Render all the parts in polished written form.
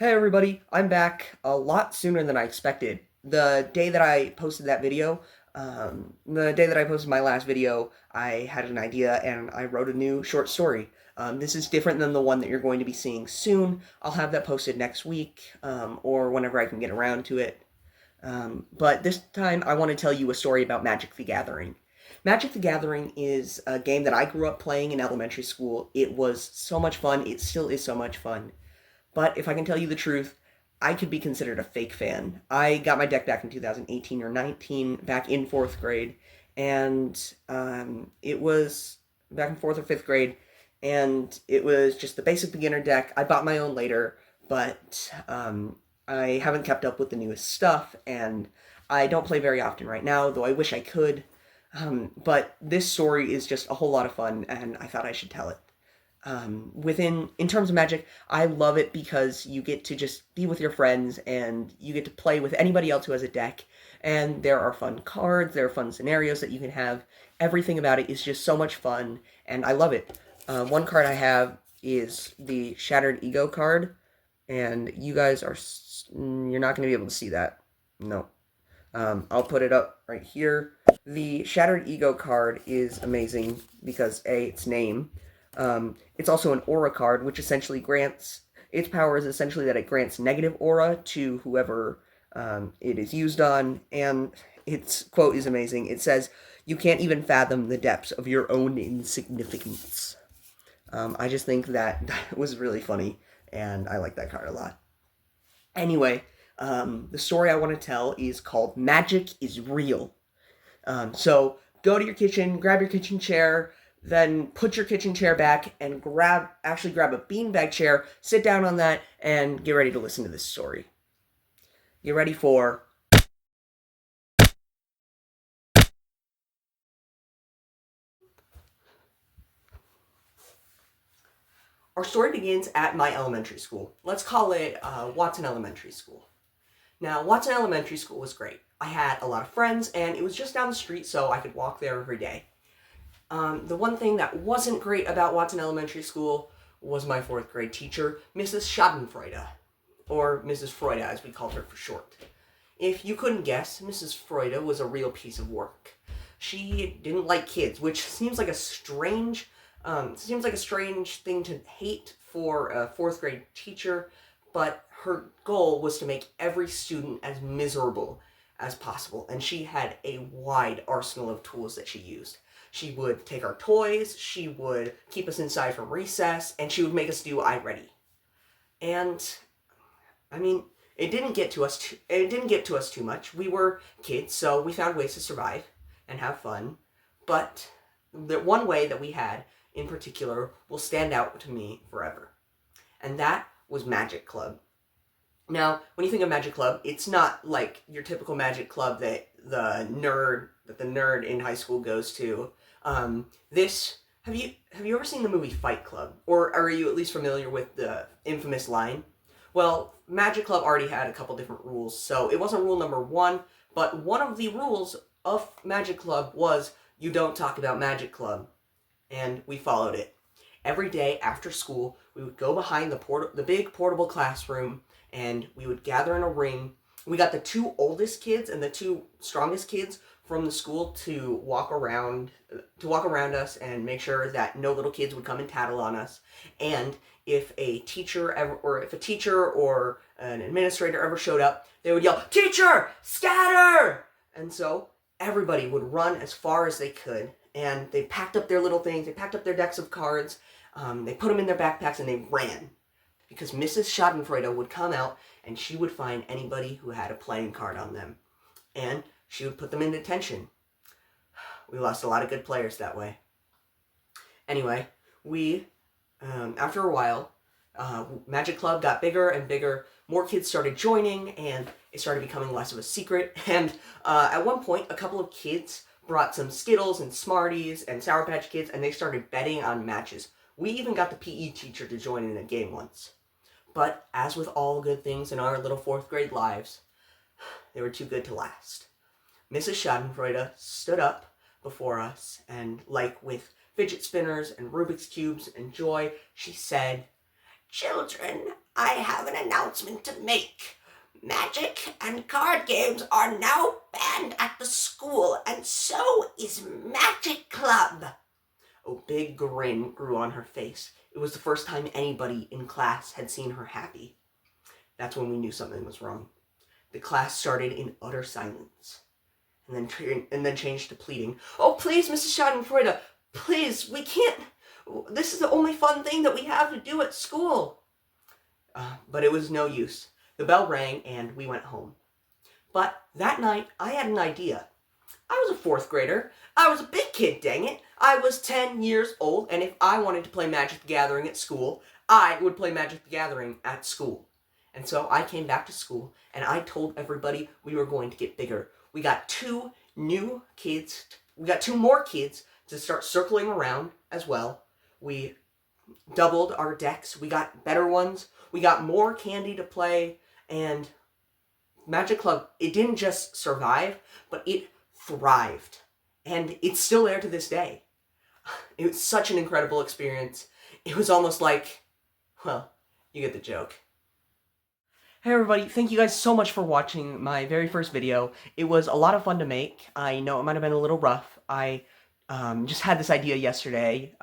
Hey everybody, I'm back a lot sooner than I expected. The day that I posted that video, the day that I posted my last video, I had an idea and I wrote a new short story. This is different than the one that you're going to be seeing soon. I'll have that posted next week, or whenever I can get around to it. But this time I want to tell you a story about Magic the Gathering. Magic the Gathering is a game that I grew up playing in elementary school. It was so much fun. It still is so much fun. But if I can tell you the truth, I could be considered a fake fan. I got my deck back in 2018 or 19, back in fourth grade, and it was back in fourth or fifth grade, and it was just the basic beginner deck. I bought my own later, but I haven't kept up with the newest stuff, and I don't play very often right now, though I wish I could. But this story is just a whole lot of fun, and I thought I should tell it. In terms of Magic, I love it because you get to just be with your friends and you get to play with anybody else who has a deck, and there are fun cards, there are fun scenarios that you can have. Everything about it is just so much fun, and I love it. One card I have is the Shattered Ego card, and you guys are you're not going to be able to see that. No. I'll put it up right here. The Shattered Ego card is amazing because A, its name. It's also an aura card, which essentially grants, its power is essentially that it grants negative aura to whoever it is used on, and its quote is amazing. It says, "You can't even fathom the depths of your own insignificance." I just think that that was really funny, and I like that card a lot. Anyway, the story I want to tell is called Magic is Real. So go to your kitchen, grab your kitchen chair, then put your kitchen chair back and actually grab a beanbag chair, sit down on that, and get ready to listen to this story. Get ready for... Our story begins at my elementary school. Let's call it Watson Elementary School. Now, Watson Elementary School was great. I had a lot of friends, and it was just down the street, so I could walk there every day. The one thing that wasn't great about Watson Elementary School was my fourth grade teacher, Mrs. Schadenfreude, or Mrs. Freude as we called her for short. If you couldn't guess, Mrs. Freude was a real piece of work. She didn't like kids, which seems like a strange thing to hate for a fourth grade teacher, but her goal was to make every student as miserable as possible, and she had a wide arsenal of tools that she used. She would take our toys, she would keep us inside from recess, and she would make us do iReady. And I mean, it didn't get to us too much. We were kids, so we found ways to survive and have fun. But the one way that we had in particular will stand out to me forever. And that was Magic Club. Now, when you think of Magic Club, it's not like your typical Magic Club that the nerd in high school goes to. Have you ever seen the movie Fight Club? Or are you at least familiar with the infamous line? Well, Magic Club already had a couple different rules, so it wasn't rule number one, but one of the rules of Magic Club was you don't talk about Magic Club. And we followed it. Every day after school, we would go behind the big portable classroom, and we would gather in a ring. We got the two oldest kids and the two strongest kids from the school to walk around us and make sure that no little kids would come and tattle on us. And if a teacher or an administrator ever showed up, they would yell, "Teacher, scatter!" And so everybody would run as far as they could, and they packed up their little things, they packed up their decks of cards, they put them in their backpacks, and they ran. Because Mrs. Schadenfreude would come out, and she would find anybody who had a playing card on them. And she would put them in detention. We lost a lot of good players that way. Anyway, after a while, Magic Club got bigger and bigger. More kids started joining, and it started becoming less of a secret. And at one point, a couple of kids brought some Skittles and Smarties and Sour Patch Kids, and they started betting on matches. We even got the PE teacher to join in a game once. But as with all good things in our little fourth grade lives, they were too good to last. Mrs. Schadenfreude stood up before us, and like with fidget spinners and Rubik's Cubes and joy, she said, "Children, I have an announcement to make. Magic and card games are now banned at the school, and so is Magic Club. A big grin grew on her face. It was the first time anybody in class had seen her happy. That's when we knew something was wrong. The class started in utter silence, and then changed to pleading. "Oh, please, Mrs. Schadenfreude, please, we can't. This is the only fun thing that we have to do at school." But it was no use. The bell rang, and we went home. But that night, I had an idea. I was a 4th grader. I was a big kid, dang it. I was 10 years old, and if I wanted to play Magic the Gathering at school, I would play Magic the Gathering at school. And so I came back to school, and I told everybody we were going to get bigger. We got 2 more kids to start circling around as well. We doubled our decks. We got better ones. We got more candy to play, and Magic Club, it didn't just survive, but it thrived. And it's still there to this day. It was such an incredible experience. It was almost like, well, you get the joke. Hey everybody, thank you guys so much for watching my very first video. It was a lot of fun to make. I know it might have been a little rough. I just had this idea yesterday.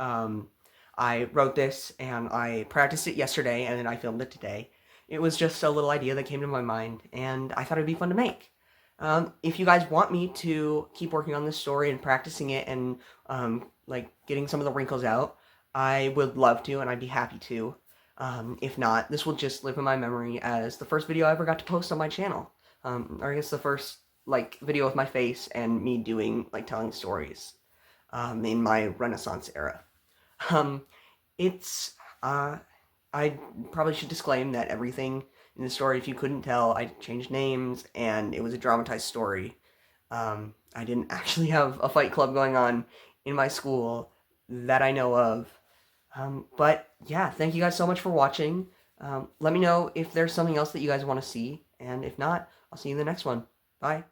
I wrote this and I practiced it yesterday and then I filmed it today. It was just a little idea that came to my mind and I thought it'd be fun to make. If you guys want me to keep working on this story and practicing it and like getting some of the wrinkles out, I would love to and I'd be happy to. If not, this will just live in my memory as the first video I ever got to post on my channel. Or I guess the first like video with my face and me doing like telling stories in my Renaissance era. I probably should disclaim that everything in the story, if you couldn't tell, I changed names and it was a dramatized story. I didn't actually have a fight club going on in my school that I know of. But yeah, thank you guys so much for watching. Let me know if there's something else that you guys want to see, and if not, I'll see you in the next one. Bye.